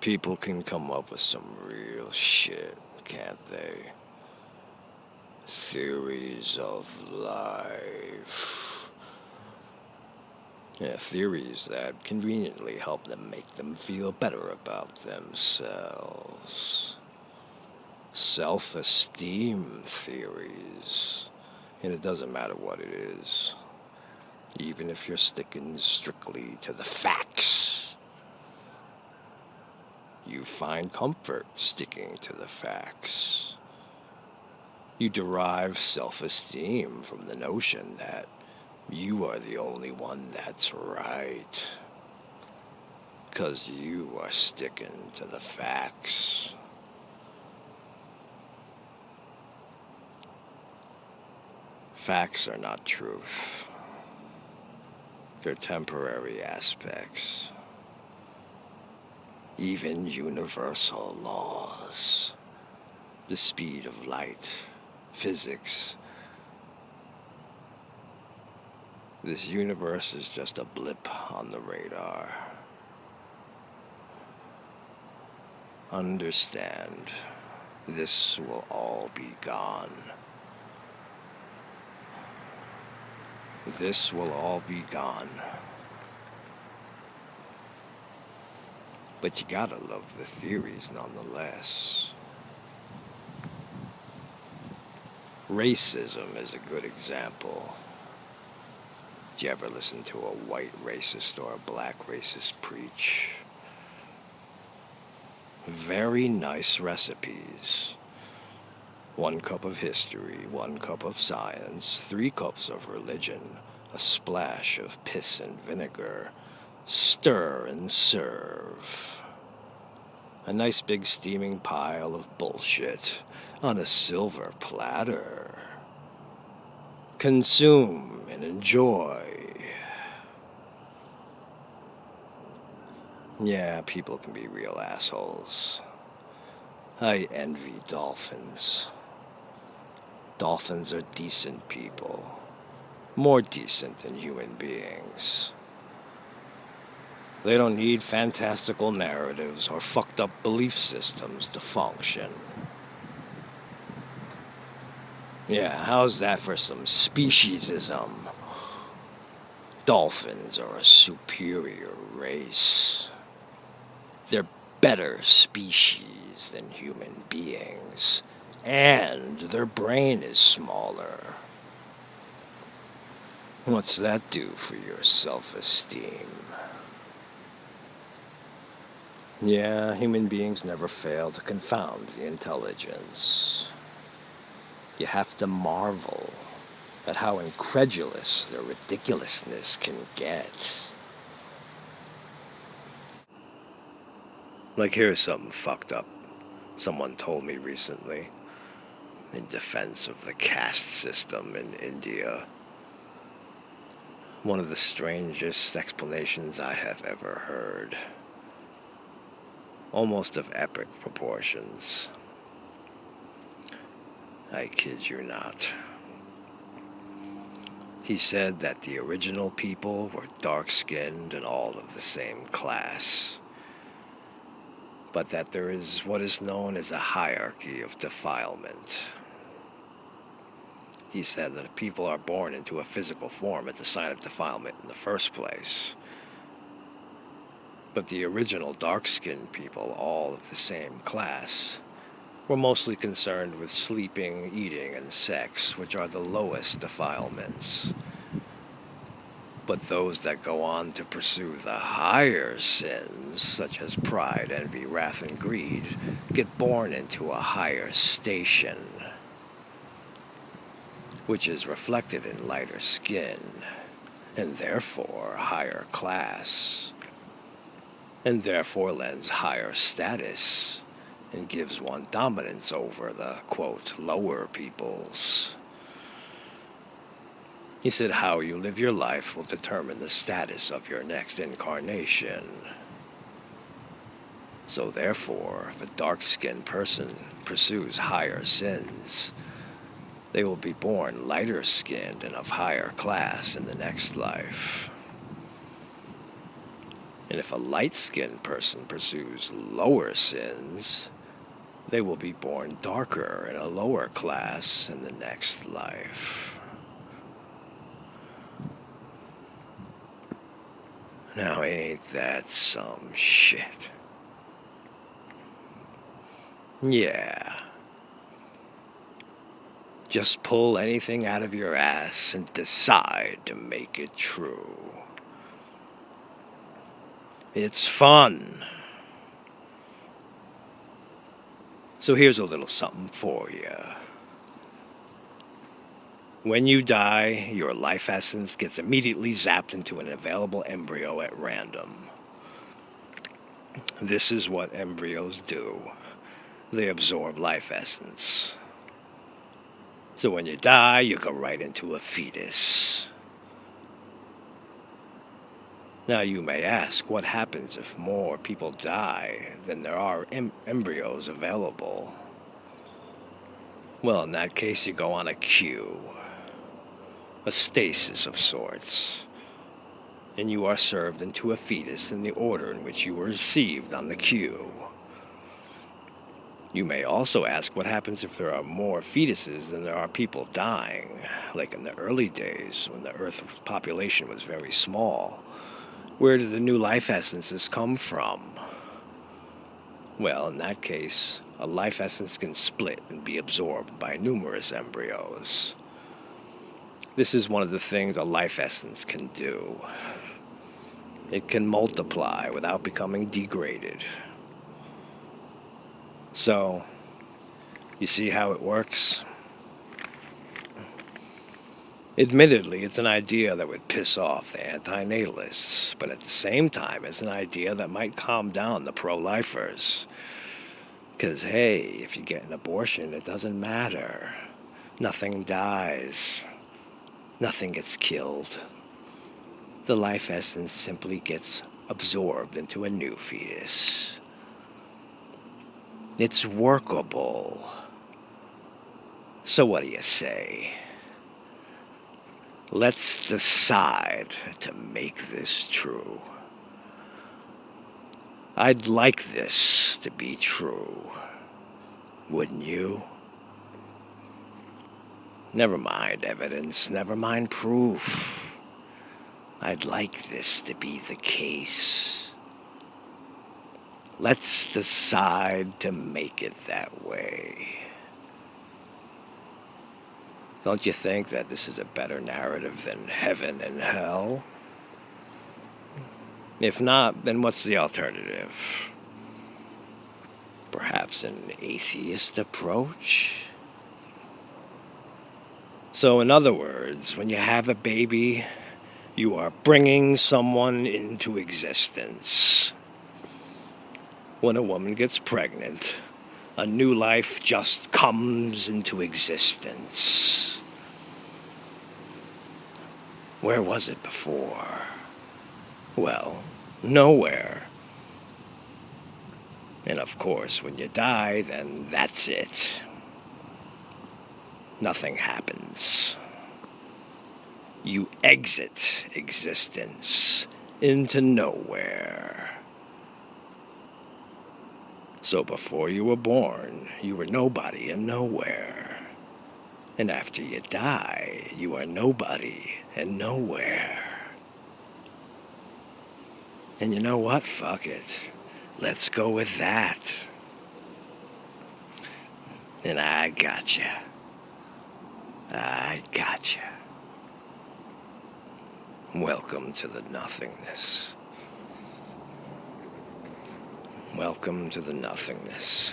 People can come up with some real shit, can't they? Theories of life. Yeah, theories that conveniently help them make them feel better about themselves. Self esteem theories. And it doesn't matter what it is, even if you're sticking strictly to the facts. You find comfort sticking to the facts. You derive self esteem from the notion that you are the only one that's right. Because you are sticking to the facts. Facts are not truth, they're temporary aspects. Even universal laws, the speed of light, physics. This universe is just a blip on the radar. Understand, this will all be gone. This will all be gone. But you gotta love the theories nonetheless. Racism is a good example. Did you ever listen to a white racist or a black racist preach? Very nice recipes. 1 cup of history, 1 cup of science, 3 cups of religion, a splash of piss and vinegar. Stir and serve. A nice big steaming pile of bullshit on a silver platter. Consume and enjoy. Yeah, people can be real assholes. I envy dolphins. Dolphins are decent people. More decent than human beings. They don't need fantastical narratives or fucked up belief systems to function. Yeah, how's that for some speciesism? Dolphins are a superior race. They're better species than human beings. And their brain is smaller. What's that do for your self-esteem? Yeah, human beings never fail to confound the intelligence. You have to marvel at how incredulous their ridiculousness can get. Like, here's something fucked up someone told me recently in defense of the caste system in India. One of the strangest explanations I have ever heard. Almost of epic proportions. I kid you not. He said that the original people were dark-skinned and all of the same class, but that there is what is known as a hierarchy of defilement. He said that if people are born into a physical form, it's a sign of defilement in the first place. But the original dark-skinned people, all of the same class, were mostly concerned with sleeping, eating, and sex, which are the lowest defilements. But those that go on to pursue the higher sins, such as pride, envy, wrath, and greed, get born into a higher station, which is reflected in lighter skin, and therefore higher class, and therefore lends higher status, and gives one dominance over the, quote, lower peoples. He said how you live your life will determine the status of your next incarnation. So therefore, if a dark-skinned person pursues higher sins, they will be born lighter-skinned and of higher class in the next life. And if a light-skinned person pursues lower sins, they will be born darker in a lower class in the next life. Now ain't that some shit? Yeah. Just pull anything out of your ass and decide to make it true. It's fun. So here's a little something for you. When you die, your life essence gets immediately zapped into an available embryo at random. This is what embryos do. They absorb life essence. So when you die, you go right into a fetus. Now you may ask, what happens if more people die than there are embryos available? Well, in that case, you go on a queue, a stasis of sorts, and you are served into a fetus in the order in which you were received on the queue. You may also ask what happens if there are more fetuses than there are people dying, like in the early days when the Earth's population was very small. Where do the new life essences come from? Well, in that case, a life essence can split and be absorbed by numerous embryos. This is one of the things a life essence can do. It can multiply without becoming degraded. So, you see how it works? Admittedly, it's an idea that would piss off the anti-natalists, but at the same time, it's an idea that might calm down the pro-lifers. Because, hey, if you get an abortion, it doesn't matter. Nothing dies. Nothing gets killed. The life essence simply gets absorbed into a new fetus. It's workable. So what do you say? Let's decide to make this true. I'd like this to be true. Wouldn't you? Never mind evidence, never mind proof. I'd like this to be the case. Let's decide to make it that way. Don't you think that this is a better narrative than heaven and hell? If not, then what's the alternative? Perhaps an atheist approach? So in other words, when you have a baby, you are bringing someone into existence. When a woman gets pregnant, a new life just comes into existence. Where was it before? Well, nowhere. And of course, when you die, then that's it. Nothing happens. You exit existence into nowhere. So before you were born, you were nobody and nowhere. And after you die, you are nobody and nowhere. And you know what? Fuck it. Let's go with that. And I gotcha. I gotcha. Welcome to the nothingness. Welcome to the nothingness.